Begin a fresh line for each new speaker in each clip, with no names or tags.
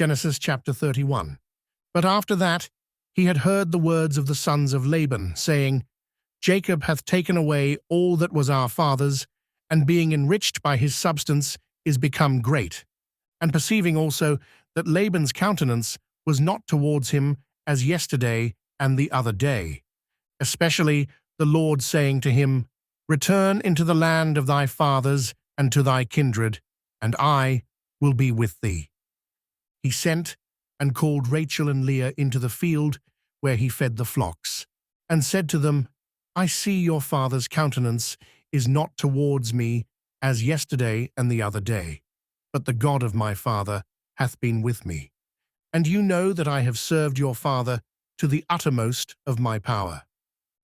Genesis chapter 31. But after that, he had heard the words of the sons of Laban, saying, Jacob hath taken away all that was our father's, and being enriched by his substance is become great. And perceiving also that Laban's countenance was not towards him as yesterday and the other day, especially the Lord saying to him, Return into the land of thy fathers and to thy kindred, and I will be with thee. He sent and called Rachel and Leah into the field where he fed the flocks, and said to them, I see your father's countenance is not towards me as yesterday and the other day, but the God of my father hath been with me. And you know that I have served your father to the uttermost of my power.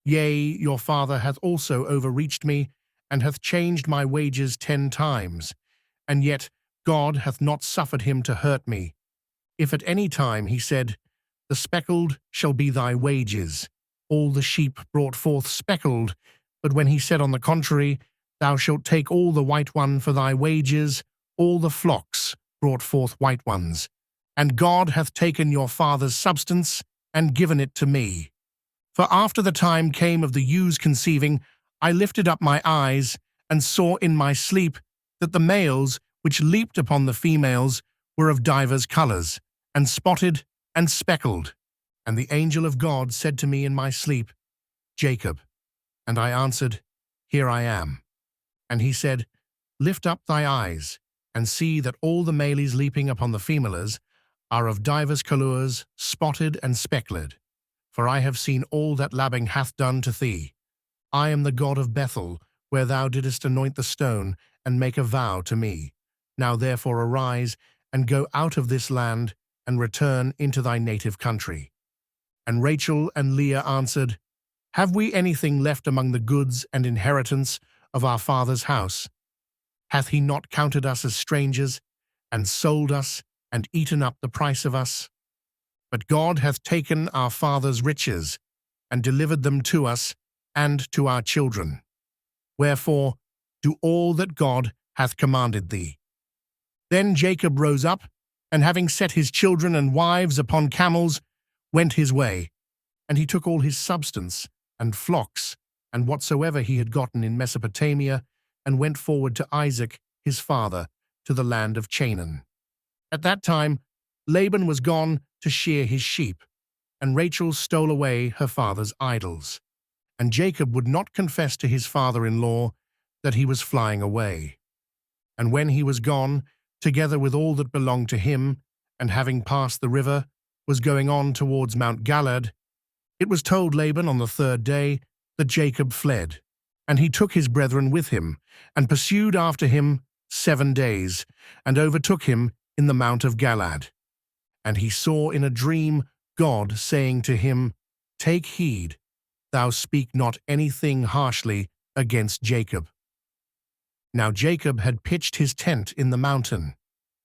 Yea, your father hath also overreached me, and hath changed my wages 10 times, and yet God hath not suffered him to hurt me. If at any time he said, The speckled shall be thy wages, all the sheep brought forth speckled, but when he said on the contrary, Thou shalt take all the white one for thy wages, all the flocks brought forth white ones. And God hath taken your father's substance, and given it to me. For after the time came of the ewes conceiving, I lifted up my eyes, and saw in my sleep that the males which leaped upon the females were of divers colours, and spotted and speckled. And the angel of God said to me in my sleep, Jacob. And I answered, Here I am. And he said, Lift up thy eyes, and see that all the males leaping upon the females are of divers colours, spotted and speckled. For I have seen all that Laban hath done to thee. I am the God of Bethel, where thou didst anoint the stone, and make a vow to me. Now therefore arise, and go out of this land, and return into thy native country. And Rachel and Leah answered, Have we anything left among the goods and inheritance of our father's house? Hath he not counted us as strangers, and sold us, and eaten up the price of us? But God hath taken our father's riches, and delivered them to us, and to our children. Wherefore, do all that God hath commanded thee. Then Jacob rose up, and having set his children and wives upon camels, went his way. And he took all his substance, and flocks, and whatsoever he had gotten in Mesopotamia, and went forward to Isaac his father, to the land of Canaan. At that time Laban was gone to shear his sheep, and Rachel stole away her father's idols. And Jacob would not confess to his father-in-law that he was flying away. And when he was gone, together with all that belonged to him, and having passed the river, was going on towards Mount Galaad, it was told Laban on the 3rd day that Jacob fled. And he took his brethren with him, and pursued after him 7 days, and overtook him in the Mount of Galaad. And he saw in a dream God saying to him, Take heed, thou speak not anything harshly against Jacob. Now Jacob had pitched his tent in the mountain,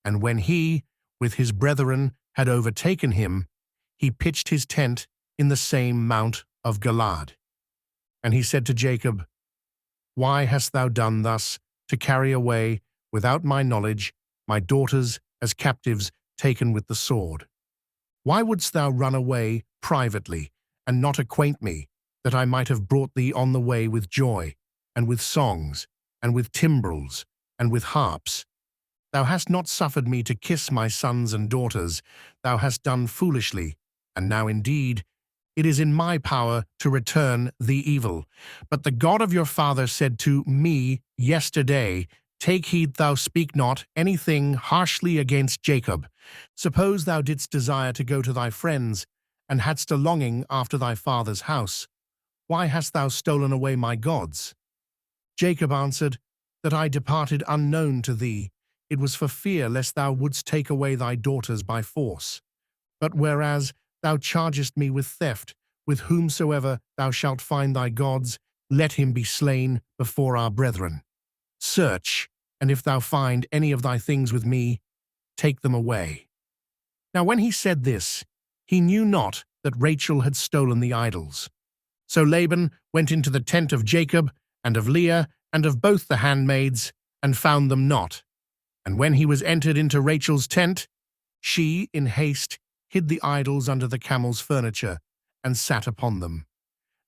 and when he, with his brethren, had overtaken him, he pitched his tent in the same Mount of Galaad. And he said to Jacob, Why hast thou done thus, to carry away, without my knowledge, my daughters as captives taken with the sword? Why wouldst thou run away privately, and not acquaint me, that I might have brought thee on the way with joy, and with songs, and with timbrels, and with harps? Thou hast not suffered me to kiss my sons and daughters. Thou hast done foolishly, and now indeed it is in my power to return thee evil. But the God of your father said to me yesterday, Take heed thou speak not anything harshly against Jacob. Suppose thou didst desire to go to thy friends, and hadst a longing after thy father's house. Why hast thou stolen away my gods? Jacob answered, That I departed unknown to thee. It was for fear lest thou wouldst take away thy daughters by force. But whereas thou chargest me with theft, with whomsoever thou shalt find thy gods, let him be slain before our brethren. Search, and if thou find any of thy things with me, take them away. Now when he said this, he knew not that Rachel had stolen the idols. So Laban went into the tent of Jacob, and of Leah, and of both the handmaids, and found them not. And when he was entered into Rachel's tent, She, in haste, hid the idols under the camel's furniture and sat upon them.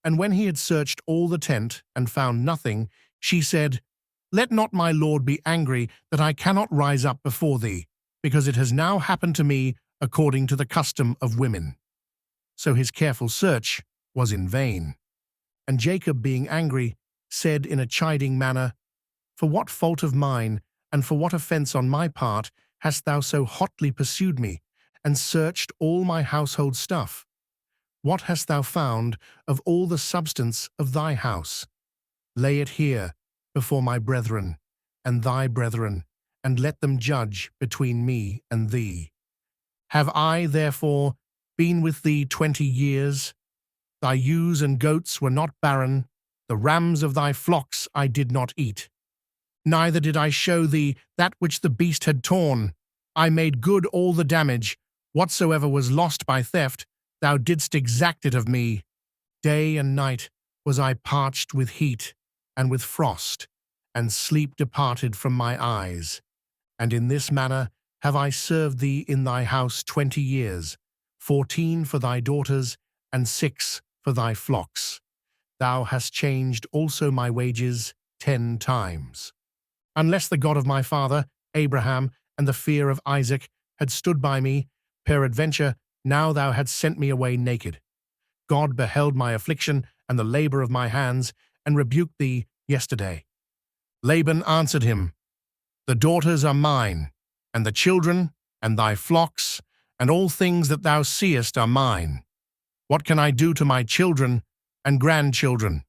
And when he had searched all the tent and found nothing, she said, "Let not my lord be angry that I cannot rise up before thee, because it has now happened to me according to the custom of women." So his careful search was in vain. And Jacob, being angry, said in a chiding manner, "For what fault of mine, and for what offense on my part, hast thou so hotly pursued me, and searched all my household stuff? What hast thou found of all the substance of thy house? Lay it here before my brethren, and thy brethren, and let them judge between me and thee. Have I, therefore, been with thee 20 years? Thy ewes and goats were not barren, the rams of thy flocks I did not eat. Neither did I show thee that which the beast had torn. I made good all the damage. Whatsoever was lost by theft, thou didst exact it of me. Day and night was I parched with heat and with frost, and sleep departed from my eyes. And in this manner have I served thee in thy house 20 years, 14 for thy daughters, and 6 for thy flocks. Thou hast changed also my wages 10 times. Unless the God of my father, Abraham, and the fear of Isaac had stood by me, peradventure now thou hadst sent me away naked. God beheld my affliction and the labor of my hands, and rebuked thee yesterday." Laban answered him, "The daughters are mine, and the children, and thy flocks, and all things that thou seest are mine. What can I do to my children and grandchildren?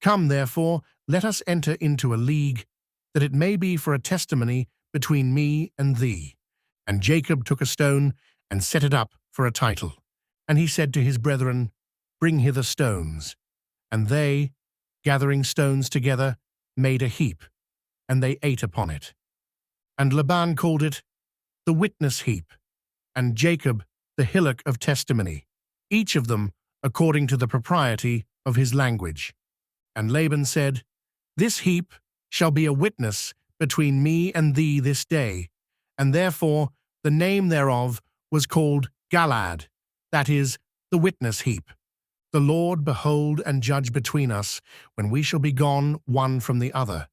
Come, therefore, let us enter into a league, that it may be for a testimony between me and thee." And Jacob took a stone and set it up for a title. And he said to his brethren, "Bring hither stones." And they, gathering stones together, made a heap, and they ate upon it. And Laban called it the witness heap, and Jacob the hillock of testimony, each of them according to the propriety of his language. And Laban said, "This heap shall be a witness between me and thee this day," and therefore the name thereof was called Galaad, that is, the witness heap. The Lord behold and judge between us, when we shall be gone one from the other.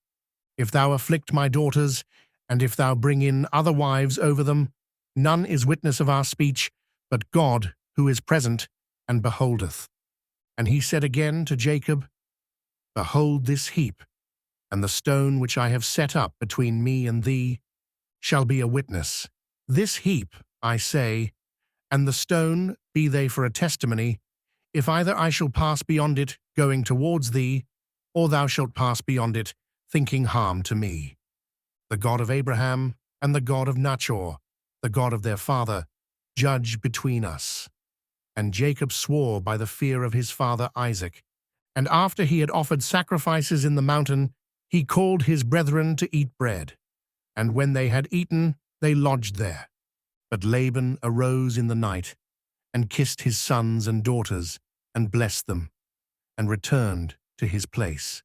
If thou afflict my daughters, and if thou bring in other wives over them, none is witness of our speech, but God, who is present and beholdeth. And he said again to Jacob, "Behold this heap, and the stone which I have set up between me and thee shall be a witness. This heap, I say, and the stone, be they for a testimony, if either I shall pass beyond it, going towards thee, or thou shalt pass beyond it, thinking harm to me. The God of Abraham and the God of Nachor, the God of their father, judge between us." And Jacob swore by the fear of his father Isaac. And after he had offered sacrifices in the mountain, he called his brethren to eat bread. And when they had eaten, they lodged there. But Laban arose in the night, and kissed his sons and daughters, and blessed them, and returned to his place.